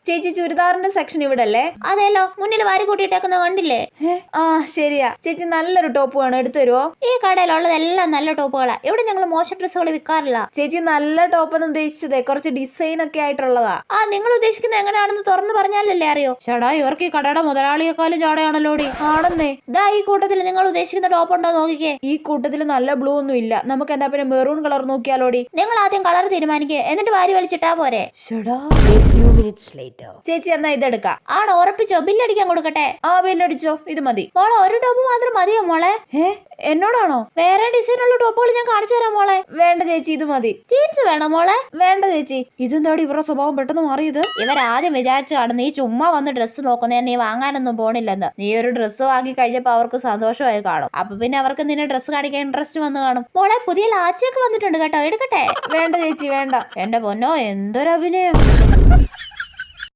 ചേച്ചി ചുരിദാറിന്റെ സെക്ഷൻ ഇവിടെ അല്ലേ? അതെല്ലോ, മുന്നിൽ വാരി കൂട്ടിയിട്ടേക്കുന്ന കണ്ടില്ലേ? ആ ശരിയാ. ചേച്ചി നല്ലൊരു ടോപ്പ് വേണം, എടുത്തു തരുമോ? ഈ കടയിലുള്ളതെല്ലാം നല്ല ടോപ്പുകളാ. ഇവിടെ ഞങ്ങൾ മോശം ഡ്രസ്സുകൾ വിൽക്കാറില്ല. ചേച്ചി നല്ല ടോപ്പ് എന്ന് ഉദ്ദേശിച്ചതേ കുറച്ച് ഡിസൈൻ ഒക്കെ ആയിട്ടുള്ളതാ. നിങ്ങൾ ഉദ്ദേശിക്കുന്നത് എങ്ങനെയാണെന്ന് തുറന്നു പറഞ്ഞാലല്ലേ അറിയോ? ചേടാ, ഇവർക്ക് ഈ കടയുടെ മുതലാളിയെക്കാളും ചാടയാണല്ലോടി. ആണെന്നേ. ഇതാ ഈ കൂട്ടത്തിൽ നിങ്ങൾ ഉദ്ദേശിക്കുന്ന ടോപ്പ് ഉണ്ടോ നോക്കിക്കേ. ഈ കൂട്ടത്തിൽ നല്ല ബ്ലൂ ഒന്നും ഇല്ല. നമുക്ക് എന്താ പിന്നെ മെറൂൺ കളർ നോക്കിയാലോടി? നിങ്ങൾ ആദ്യം കളർ തീരുമാനിക്കുക, എന്നിട്ട് വാരി വലിച്ചിട്ടാ പോരെ. ചേച്ചി എന്നാ ഇതെടുക്കാം. ആണോ? ഉറപ്പിച്ചോ? ബില്ലടിക്കാൻ കൊടുക്കട്ടെ? ആ ബില്ലടിച്ചോ, ഇത് മതി. മോളെ ഒരു ടോപ്പ് മാത്രം മതിയോ മോളെ? എന്നോടാണോ? വേറെ ഡിസൈനുള്ള ടോപ്പുകൾ ഞാൻ കാണിച്ചു തരാം മോളെ. വേണ്ട ചേച്ചി, ഇത് മതി. ജീൻസ് വേണോ മോളെ? വേണ്ട ചേച്ചി. ഇതെന്താടി ഇവരുടെ സ്വഭാവം പെട്ടെന്ന് മാറിയത്? ഇവരാദ്യം വിചാരിച്ചു കാണും നീ ചുമ്മാ വന്ന് ഡ്രസ്സ് നോക്കുന്നേ, നീ വാങ്ങാനൊന്നും പോണില്ലെന്ന്. നീ ഒരു ഡ്രസ്സ് വാങ്ങി കഴിഞ്ഞപ്പോ അവർക്ക് സന്തോഷമായി കാണും. അപ്പൊ പിന്നെ അവർക്ക് നിന്നെ ഡ്രസ്സ് കാണിക്കാൻ ഇൻട്രസ്റ്റ് വന്ന് കാണും. മോളെ പുതിയ ലാച്ചൊക്കെ വന്നിട്ടുണ്ട് കേട്ടോ, എടുക്കട്ടെ? വേണ്ട ചേച്ചി, വേണ്ട. എന്റെ പൊന്നോ, എന്തൊരു അഭിനയം.